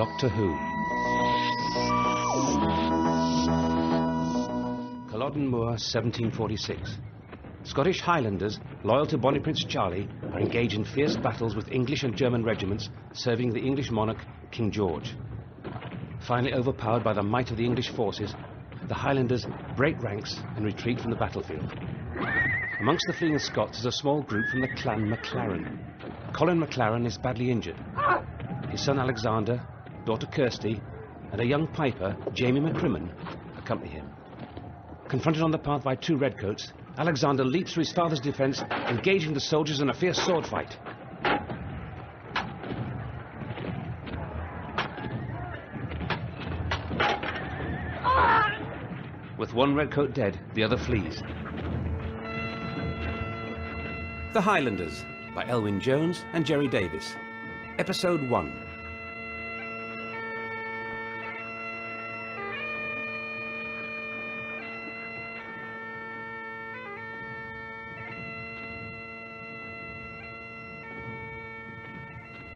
Doctor Who. Culloden Moor, 1746. Scottish Highlanders, loyal to Bonnie Prince Charlie, are engaged in fierce battles with English and German regiments serving the English monarch, King George. Finally overpowered by the might of the English forces, the Highlanders break ranks and retreat from the battlefield. Amongst the fleeing Scots is a small group from the clan MacLaren. Colin MacLaren is badly injured. His son Alexander, daughter Kirsty, and a young piper, Jamie McCrimmon, accompany him. Confronted on the path by two Redcoats, Alexander leaps to his father's defence, engaging the soldiers in a fierce sword fight. With one Redcoat dead, the other flees. The Highlanders, by Elwyn Jones and Jerry Davis. Episode 1.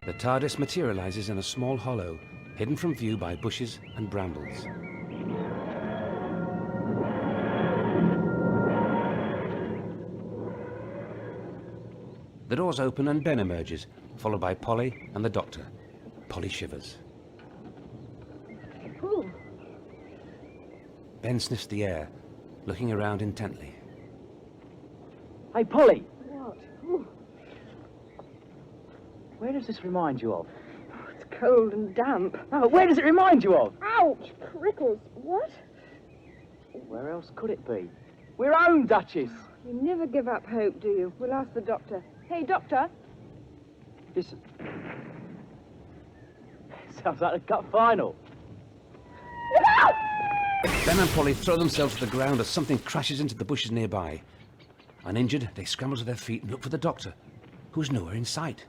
The TARDIS materializes in a small hollow, hidden from view by bushes and brambles. The doors open and Ben emerges, followed by Polly and the Doctor. Polly shivers. Ooh. Ben sniffs the air, looking around intently. Hey, Polly! What? Ooh. Where does this remind you of? Oh, it's cold and damp. No, but where does it remind you of? Ouch! Prickles. What? Where else could it be? We're home, Duchess! You never give up hope, do you? We'll ask the doctor. Hey, doctor. Listen. Sounds like a cup final. Look out! Ben and Polly throw themselves to the ground as something crashes into the bushes nearby. Uninjured, they scramble to their feet and look for the Doctor, who's nowhere in sight.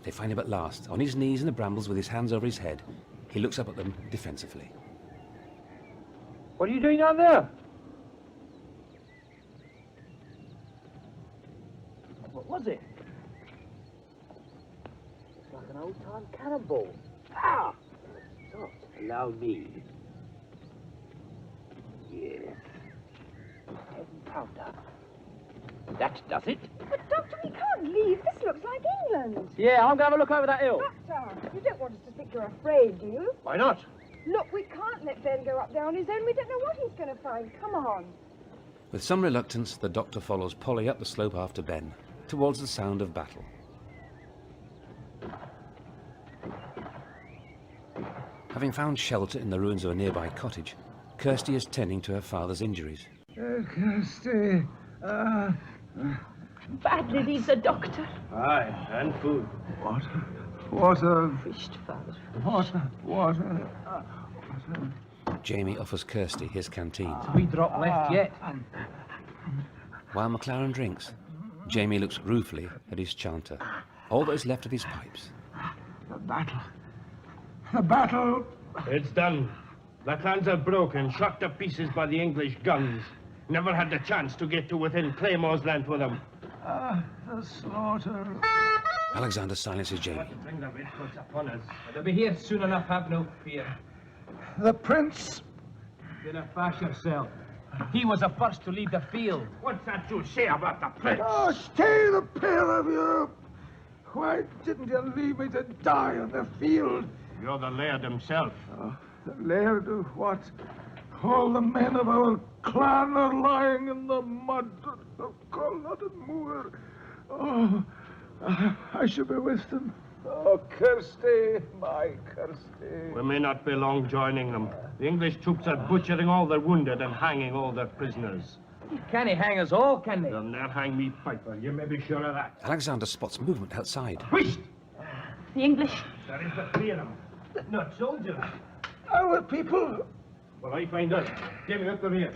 They find him at last, on his knees in the brambles with his hands over his head. He looks up at them defensively. What are you doing down there? What was it? It's like an old-time cannonball. Ah! So, allow me. Yes. Heavy powder. That does it. But, Doctor, we can't leave. This looks like England. Yeah, I'm going to have a look over that hill. Doctor, you don't want us to think you're afraid, do you? Why not? Look, we can't let Ben go up there on his own. We don't know what he's going to find. Come on. With some reluctance, the Doctor follows Polly up the slope after Ben, towards the sound of battle. Having found shelter in the ruins of a nearby cottage, Kirsty is tending to her father's injuries. Kirsty, Badly needs a doctor. aye, and food. Water. Fished, father. Water. Jamie offers Kirsty his canteen. We drop left yet. While MacLaren drinks, Jamie looks ruefully at his chanter, all that is left of his pipes. The battle. It's done. The clans are broken, shot to pieces by the English guns. Never had the chance to get to within Claymore's land with them. The slaughter. Alexander silences Jamie. Bring the Redcoats upon us. They'll be here soon enough, have no fear. The prince. Dinna fash yourself. He was the first to leave the field. What's that you say about the prince? Oh, stay the pair of you. Why didn't you leave me to die on the field? You're the laird himself. The laird of what? All the men of our clan are lying in the mud of Culloden Moor. Oh, I should be with them. Oh, Kirsty, my Kirsty. We may not be long joining them. The English troops are butchering all their wounded and hanging all their prisoners. Can he hang us all, can they? They'll ne'er hang me, Piper. You may be sure of that. Alexander spots movement outside. Whisht! The English. There is the three of them. Not soldiers. Our people. Well, I find out. Get me up the rear.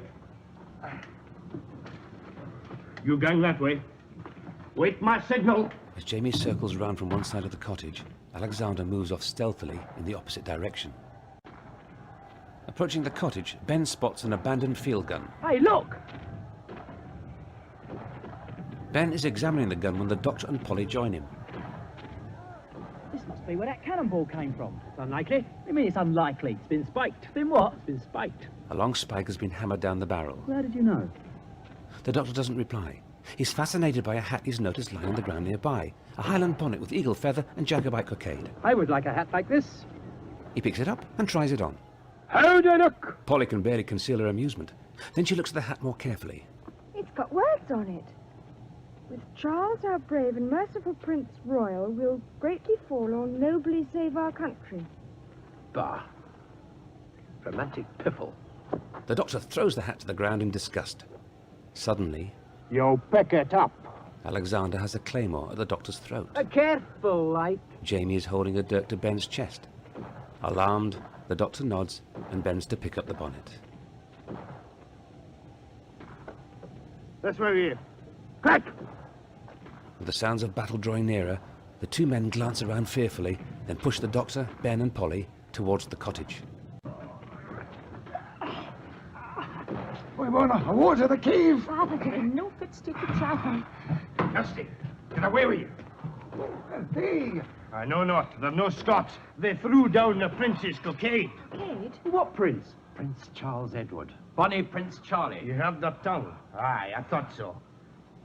You gang that way. Wait my signal. As Jamie circles round from one side of the cottage, Alexander moves off stealthily in the opposite direction. Approaching the cottage, Ben spots an abandoned field gun. Hey, look! Ben is examining the gun when the Doctor and Polly join him. Listen, must be where that cannonball came from. It's unlikely. You mean it's unlikely? It's been spiked. Been what? It's been spiked. A long spike has been hammered down the barrel. Well, how did you know? The doctor doesn't reply. He's fascinated by a hat he's noticed lying on the ground nearby. A Highland bonnet with eagle feather and Jacobite cockade. I would like a hat like this. He picks it up and tries it on. How do I look? Polly can barely conceal her amusement. Then she looks at the hat more carefully. It's got words on it. With Charles, our brave and merciful Prince Royal, we'll greatly fall or nobly save our country. Bah. Romantic piffle. The doctor throws the hat to the ground in disgust. Suddenly, You pick it up. Alexander has a claymore at the doctor's throat. Careful, like. Jamie is holding a dirk to Ben's chest. Alarmed, the doctor nods and bends to pick up the bonnet. That's where he is. Crack! With the sounds of battle drawing nearer, the two men glance around fearfully, then push the doctor, Ben and Polly towards the cottage. We want to water the cave. Father, there are no fit stick to travel. Dusty, get away with you. Hey, I know not. They're no Scots. They threw down the prince's cockade. Kate? What prince? Prince Charles Edward. Bonnie Prince Charlie. You have the tongue. Aye, I thought so.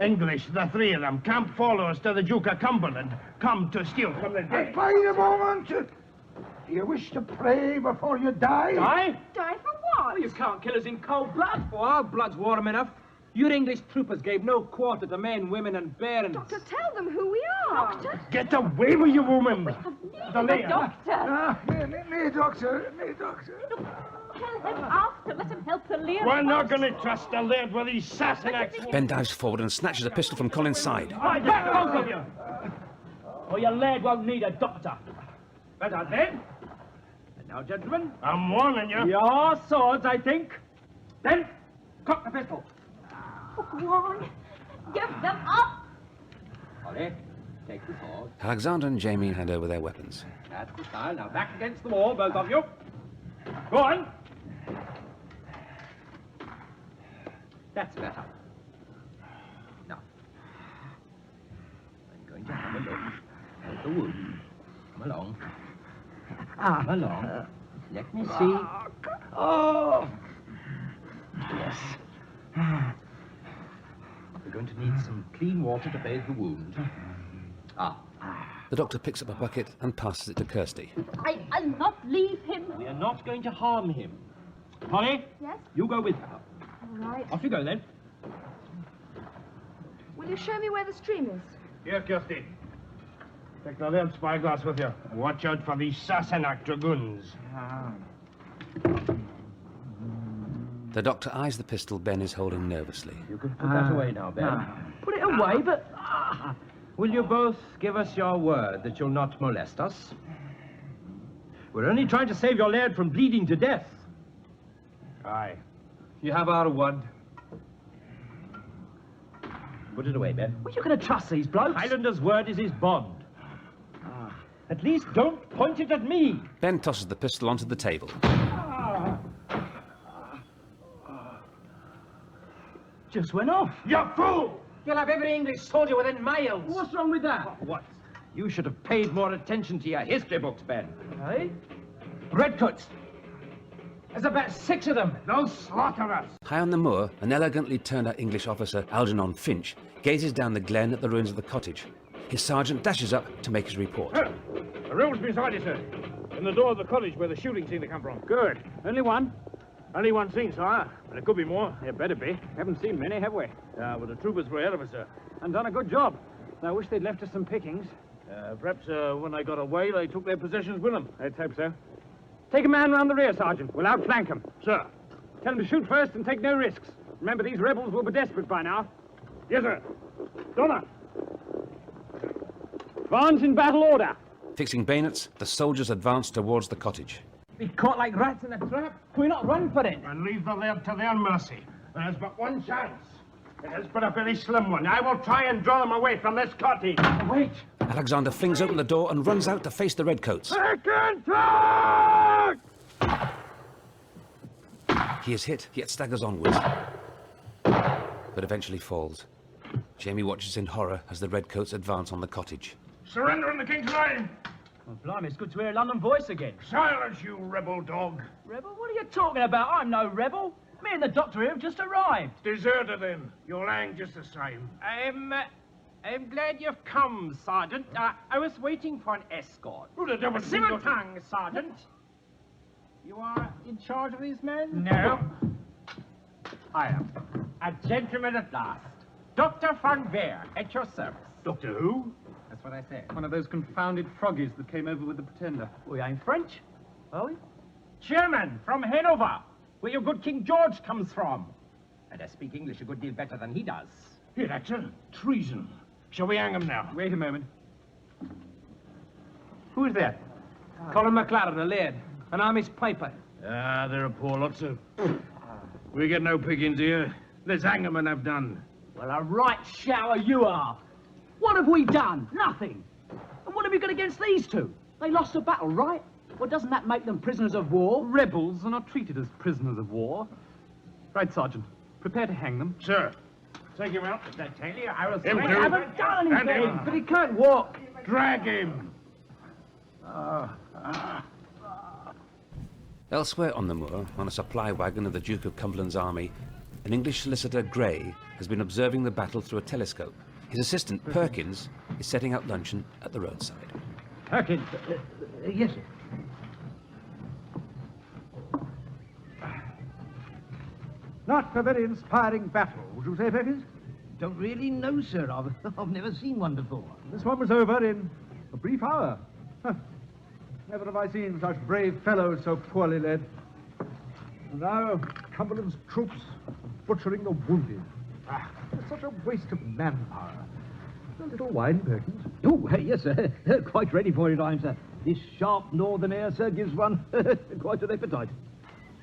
English, the three of them, camp followers to the Duke of Cumberland, come to steal from the dead. wait a moment. Do you wish to pray before you die? Die? Die for what? Oh, you can't kill us in cold blood. Oh, our blood's warm enough. Your English troopers gave no quarter to men, women, and bairns. Doctor, tell them who we are. Doctor? Get away with you, woman! The lair. Doctor! No, doctor. Tell him after. Let him help the Lear. We're not going to trust the laird with these Sassenachs. Ben dives forward and snatches a pistol from Colin's side. Right, back, both of you. Or your lad won't need a doctor. Better then. And now, gentlemen. I'm warning you. Your swords, I think. Then, cock the pistol. Oh, go on. Give them up. Polly, take the sword. Alexander and Jamie hand over their weapons. That's the style. Now back against the wall, both of you. Go on. That's better. Now, I'm going to have a look at the wound. Come along. Come along. Let me see. Oh, Yes. We're going to need some clean water to bathe the wound. The doctor picks up a bucket and passes it to Kirsty. I'll not leave him. We are not going to harm him. Polly, Yes? you go with her. All right. Off you go then. Will you show me where the stream is? Here, Kirsty. Take the lamp spyglass with you. Watch out for these Sassenach dragoons. The doctor eyes the pistol Ben is holding nervously. You can put that away now, Ben. Put it away, but... Will you both give us your word that you'll not molest us? We're only trying to save your lad from bleeding to death. Aye. You have our word. Put it away, Ben. Well, you're going to trust these blokes? Highlander's word is his bond. At least don't point it at me. Ben tosses the pistol onto the table. Just went off. You fool! You'll have every English soldier within miles. What's wrong with that? What? You should have paid more attention to your history books, Ben. Eh? Redcoats. There's about 6 of them. They'll slaughter us. High on the moor, an elegantly turned-out English officer, Algernon Finch, gazes down the glen at the ruins of the cottage. His sergeant dashes up to make his report. A road's beside you, sir. In the door of the cottage where the shooting seemed to come from. Good. Only one? Only one seen, sir. But it could be more. There better be. Haven't seen many, have we? Well, the troopers were ahead of us, sir. And done a good job. I wish they'd left us some pickings. Perhaps when they got away, they took their possessions with them. Let's hope so. Take a man round the rear, Sergeant. We'll outflank them. Sir. Tell them to shoot first and take no risks. Remember, these rebels will be desperate by now. Yes, sir. Donna. Advance in battle order. Fixing bayonets, the soldiers advance towards the cottage. Be caught like rats in a trap. Can we not run for it? And leave the laird to their mercy. There is but one chance. It is but a very slim one. I will try and draw them away from this cottage. Wait. Alexander flings open the door and runs out to face the Redcoats. He is hit, yet staggers onwards, but eventually falls. Jamie watches in horror as the Redcoats advance on the cottage. Surrender in the king's name. Well, blimey, it's good to hear a London voice again. Silence, you rebel dog. Rebel? What are you talking about? I'm no rebel. Me and the doctor here have just arrived. Deserter, then. You'll hang just the same. I'm glad you've come, Sergeant. I was waiting for an escort. Who the devil Civil tongue, Sergeant. You are in charge of these men? No. I am. A gentleman at last. Dr. Van Veer, at your service. Doctor who? That's what I said. One of those confounded froggies that came over with the Pretender. We ain't French, are we? German, from Hanover, where your good King George comes from. And I speak English a good deal better than he does. Here, that's treason. Shall we hang him now? Wait a moment. Who is that? Colin McLaren, a laird. And I'm his piper. Ah, they're a poor lot, sir. We get no pickings here. Let's hang them and have done. Well, a right shower you are. What have we done? Nothing. And what have we got against these two? They lost the battle, right? Well, doesn't that make them prisoners of war? Rebels are not treated as prisoners of war. Right, Sergeant. Prepare to hang them. Sir, take him out. I tell you, I was... Him I too. haven't done And anything. him. But he can't walk. Drag him. Elsewhere on the moor, on a supply wagon of the Duke of Cumberland's army, an English solicitor, Gray, has been observing the battle through a telescope. His assistant, Perkins, is setting out luncheon at the roadside. Perkins, yes, sir. Not a very inspiring battle, would you say, Perkins? Don't really know, sir. I've never seen one before. This one was over in a brief hour. Huh. Never have I seen such brave fellows so poorly led. And now Cumberland's troops are butchering the wounded. Ah, it's such a waste of manpower. A little wine, Perkins. Oh, yes, sir. Quite ready for it, I'm, sir. This sharp northern air, sir, gives one quite an appetite.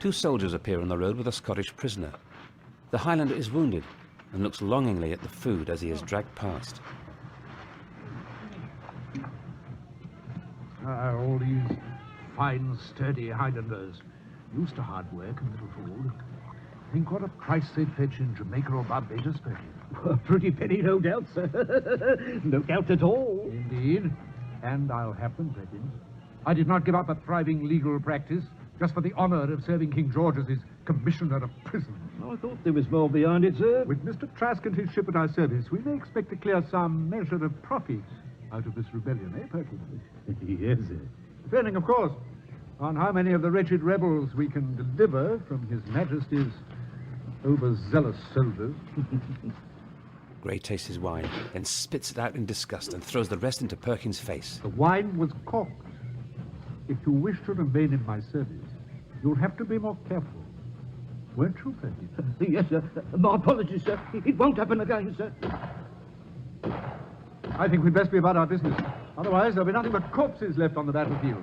Two soldiers appear on the road with a Scottish prisoner. The Highlander is wounded and looks longingly at the food as he is dragged past. All these fine, sturdy Highlanders, used to hard work and little food. Think what a price they'd fetch in Jamaica or Barbados, Perkins. A pretty penny, no doubt, sir. No doubt at all. Indeed. And I'll have them, Perkins. I did not give up a thriving legal practice just for the honor of serving King George as his commissioner of prisons. I thought there was more behind it, sir. With Mr. Trask and his ship at our service, we may expect to clear some measure of profit out of this rebellion, eh, Perkins? Yes, sir. Depending, of course, on how many of the wretched rebels we can deliver from His Majesty's overzealous soldiers. Gray tastes his wine, then spits it out in disgust and throws the rest into Perkins' face. The wine was corked. If you wish to remain in my service, you'll have to be more careful. Weren't you, Perkins? Yes, sir. My apologies, sir. It won't happen again, sir. I think we'd best be about our business. Otherwise, there'll be nothing but corpses left on the battlefield.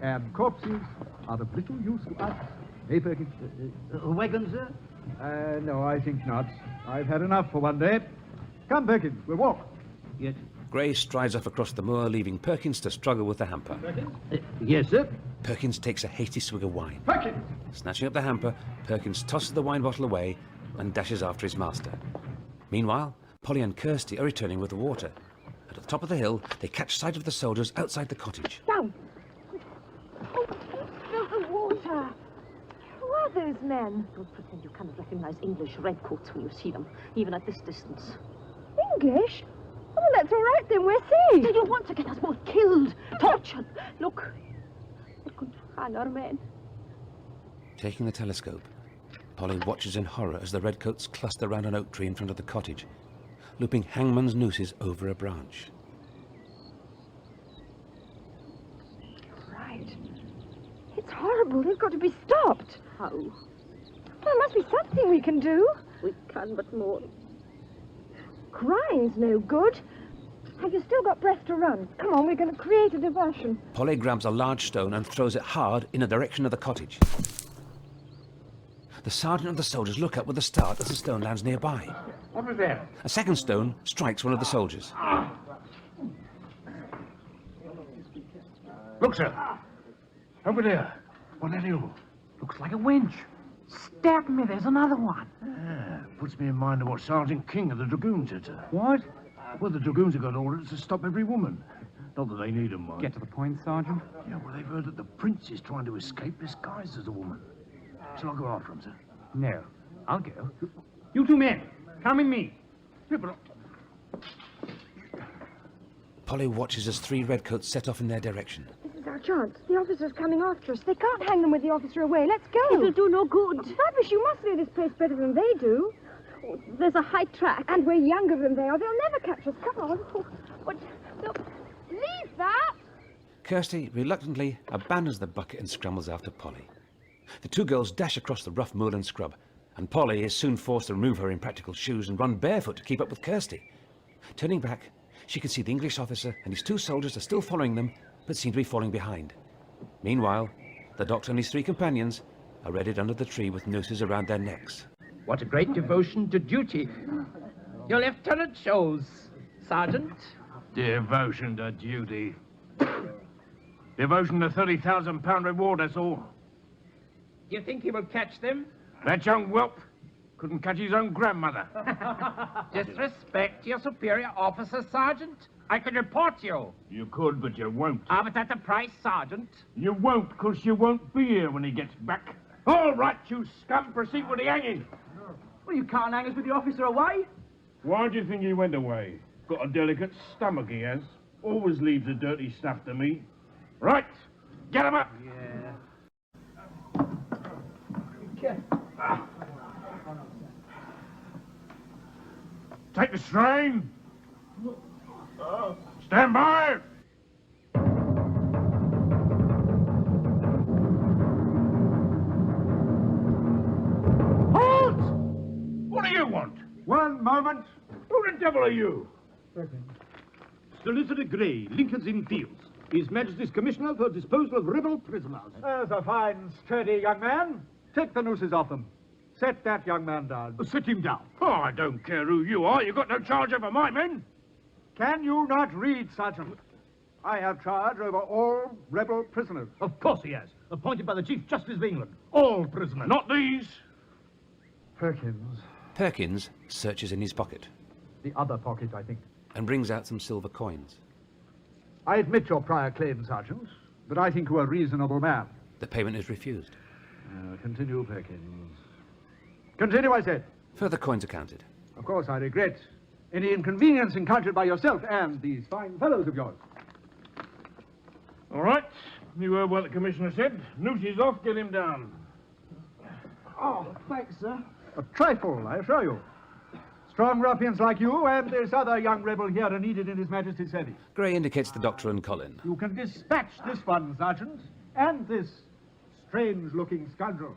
And corpses are of little use to us. Eh, Perkins? Wagon, sir? No, I think not. I've had enough for one day. Come, Perkins, we'll walk. Yes. Gray strides off across the moor, leaving Perkins to struggle with the hamper. Yes, sir. Perkins takes a hasty swig of wine. Perkins! Snatching up the hamper, Perkins tosses the wine bottle away and dashes after his master. Meanwhile, Polly and Kirsty are returning with the water. At the top of the hill, they catch sight of the soldiers outside the cottage. Down! Oh, don't spill the water! Who are those men? Don't pretend you cannot recognize English redcoats when you see them, even at this distance. English? Oh, well, that's all right then, we're safe. Do you want to get us both killed, tortured? Look, we're going to hang our men. Taking the telescope, Polly watches in horror as the redcoats cluster round an oak tree in front of the cottage, looping hangman's nooses over a branch. Right. It's horrible. They've got to be stopped. How? There must be something we can do. We can but more. Crying's no good. Have you still got breath to run? Come on, we're going to create a diversion. Polly grabs a large stone and throws it hard in the direction of the cottage. The sergeant and the soldiers look up with a start as the stone lands nearby. What was that? A second stone strikes one of the soldiers. Look, sir. Over there. On that hill. Looks like a winch. Stab me, there's another one. Puts me in mind of what Sergeant King of the Dragoons said, sir. What? Well, the Dragoons have got orders to stop every woman. Not that they need 'em, mind. Get to the point, Sergeant. Yeah, well, they've heard that the prince is trying to escape disguised as a woman. Shall I go after him, sir? No, I'll go. You two men, come with me. Yeah, but... Polly watches as 3 redcoats set off in their direction. This is our chance. The officer's coming after us. They can't hang them with the officer away. Let's go. It'll do no good. Rubbish, you must know this place better than they do. Oh, there's a high track. And we're younger than they are. They'll never catch us. Come on. Oh, but, look. Leave that! Kirsty reluctantly abandons the bucket and scrambles after Polly. The 2 girls dash across the rough moorland scrub, and Polly is soon forced to remove her impractical shoes and run barefoot to keep up with Kirsty. Turning back, she can see the English officer and his 2 soldiers are still following them, but seem to be falling behind. Meanwhile, the doctor and his 3 companions are readied under the tree with nooses around their necks. What a great devotion to duty. Your lieutenant shows, Sergeant. Devotion to duty. Devotion to £30,000 reward, that's all. Do you think he will catch them? That young whelp couldn't catch his own grandmother. Disrespect your superior officer, Sergeant. I could report you. You could, but you won't. But at the price, Sergeant. You won't, because you won't be here when he gets back. All right, you scum, proceed with the hanging. Well, you can't hang us with the officer away. Why do you think he went away? Got a delicate stomach, he has. Always leaves the dirty stuff to me. Right, get him up. Yeah. Take the strain. Stand by. Halt! What do you want? One moment. Who the devil are you? Solicitor Gray, Lincoln's Inn Fields. His Majesty's Commissioner for Disposal of Rebel Prisoners. There's a fine, sturdy young man. Take the nooses off them. Set that young man down. Sit him down. Oh, I don't care who you are. You've got no charge over my men. Can you not read, Sergeant? I have charge over all rebel prisoners. Of course he has. Appointed by the Chief Justice of England. All prisoners. Not these. Perkins. Perkins searches in his pocket The other pocket, I think. and brings out some silver coins. I admit your prior claim, Sergeant, but I think you are a reasonable man. The payment is refused. Continue, Perkins. Continue, I said. Further coins are counted. Of course, I regret any inconvenience encountered by yourself and these fine fellows of yours. All right. You heard what the Commissioner said. Nooses off, get him down. Oh, thanks, sir. A trifle, I assure you. Strong ruffians like you and this other young rebel here are needed in His Majesty's service. Gray indicates the doctor and Colin. You can dispatch this one, Sergeant, and this strange-looking scoundrel.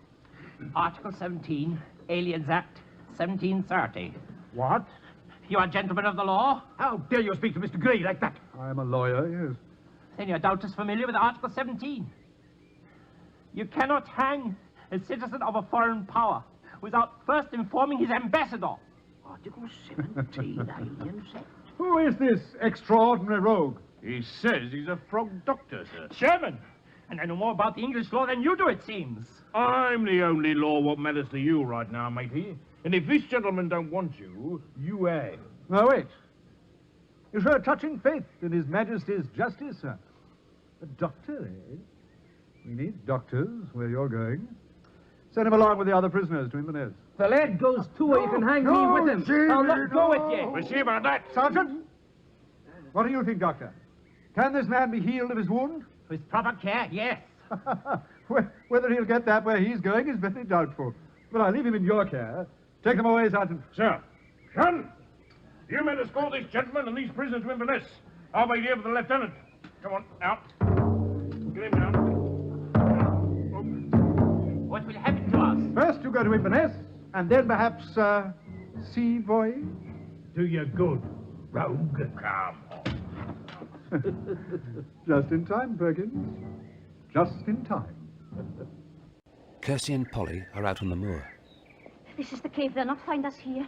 Article 17, Aliens Act, 1730. What? You are gentlemen of the law? How dare you speak to Mr. Gray like that? I'm a lawyer, yes. Then you're doubtless familiar with Article 17. You cannot hang a citizen of a foreign power without first informing his ambassador. Article 17, Aliens Act. Who is this extraordinary rogue? He says he's a frog doctor, sir. Chairman, and I know more about the English law than you do, it seems. I'm the only law what matters to you right now, matey. And if this gentleman don't want you, you have. Now, wait. You show a touching faith in His Majesty's justice, sir. A doctor, eh? We need doctors where you're going. Send him along with the other prisoners to Inverness. The lad goes too, or you can hang me with him. I'll not go with you. We'll see about that. Sergeant, what do you think, Doctor? Can this man be healed of his wound? With proper care, yes. Whether he'll get that where he's going is very doubtful. But I'll leave him in your care. Take them away, Sergeant. Sir, Sean, you men escort this gentleman and these prisoners to Inverness. I'll wait here for the lieutenant. Come on, out. Get him down. What will happen to us? First you go to Inverness, and then perhaps, sea voyage? Do you good, rogue. Come on. Just in time, Perkins. Just in time. Kirsty and Polly are out on the moor. This is the cave. They'll not find us here.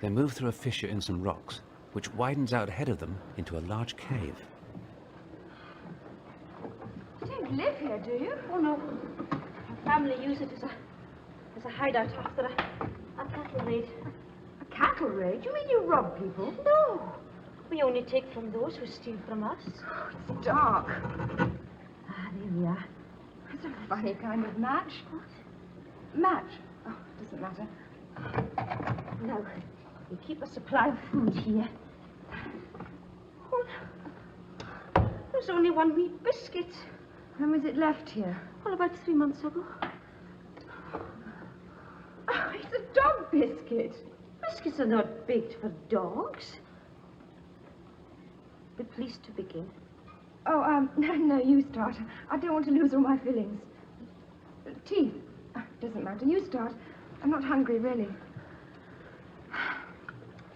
They move through a fissure in some rocks, which widens out ahead of them into a large cave. You don't live here, do you? Oh, no. Our family use it as a hideout after a cattle raid. A cattle raid? You mean you rob people? No. We only take from those who steal from us. It's dark. Ah, there we are. It's a funny kind of match. What? Match? Oh, doesn't matter. Now, we keep a supply of food here. Oh, there's only one wee biscuit. When was it left here? Well, about 3 months ago. Oh, it's a dog biscuit. Biscuits are not baked for dogs. Be pleased to begin. Oh, no, you start. I don't want to lose all my fillings. Teeth. Doesn't matter. You start. I'm not hungry, really.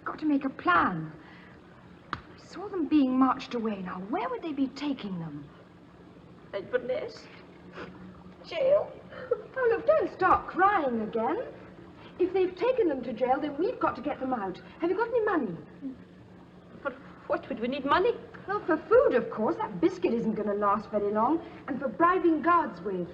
Got to make a plan. I saw them being marched away. Now, where would they be taking them? Inverness. Jail. Oh, look, don't start crying again. If they've taken them to jail, then we've got to get them out. Have you got any money? For what would we need money? Well, for food, of course. That biscuit isn't going to last very long. And for bribing guards with.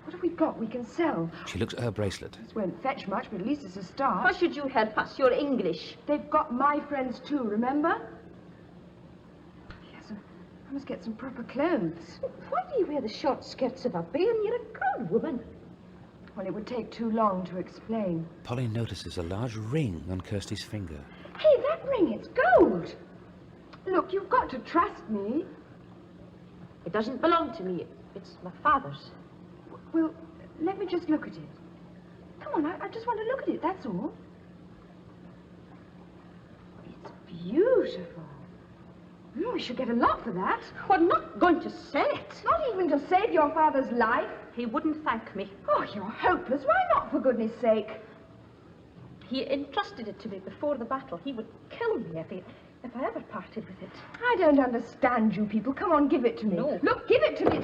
What have we got we can sell? She looks at her bracelet. This won't fetch much, but at least it's a start. Why should you help us? You're English. They've got my friends too, remember? Yes, I must get some proper clothes. Why do you wear the short skirts of a bairn? You're a grown woman. Well, it would take too long to explain. Polly notices a large ring on Kirsty's finger. Hey, that ring, it's gold. Look, you've got to trust me. It doesn't belong to me. It's my father's. Well, let me just look at it. Come on, I just want to look at it, that's all. It's beautiful. We should get a lot for that. We're not going to sell it. Not even to save your father's life. He wouldn't thank me. Oh, you're hopeless. Why not, for goodness sake? He entrusted it to me before the battle. He would kill me if I ever parted with it. I don't understand you people. Come on, give it to me. No. Look, give it to me.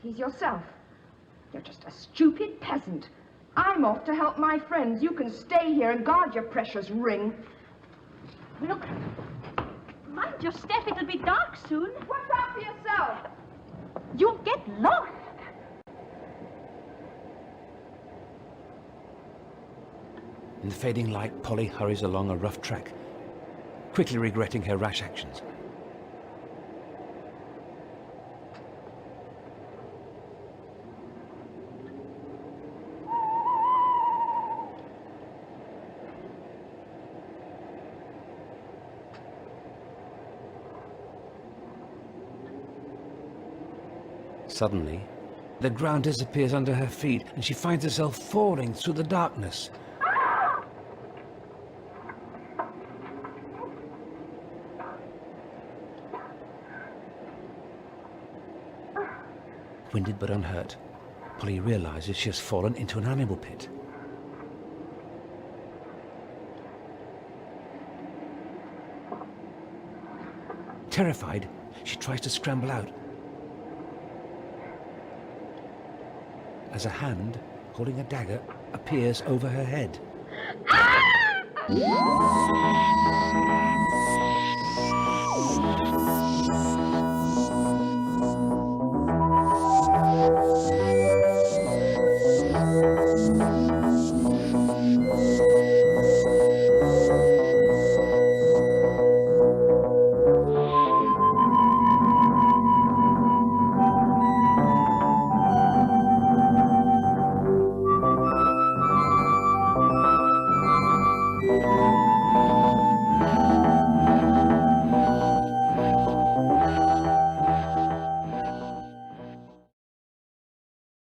Please yourself. You're just a stupid peasant. I'm off to help my friends. You can stay here and guard your precious ring. Look, mind your step. It'll be dark soon. Watch out for yourself. You'll get lost. In the fading light, Polly hurries along a rough track, quickly regretting her rash actions. Suddenly, the ground disappears under her feet and she finds herself falling through the darkness. Winded but unhurt, Polly realizes she has fallen into an animal pit. Terrified, she tries to scramble out. As a hand, holding a dagger, appears over her head.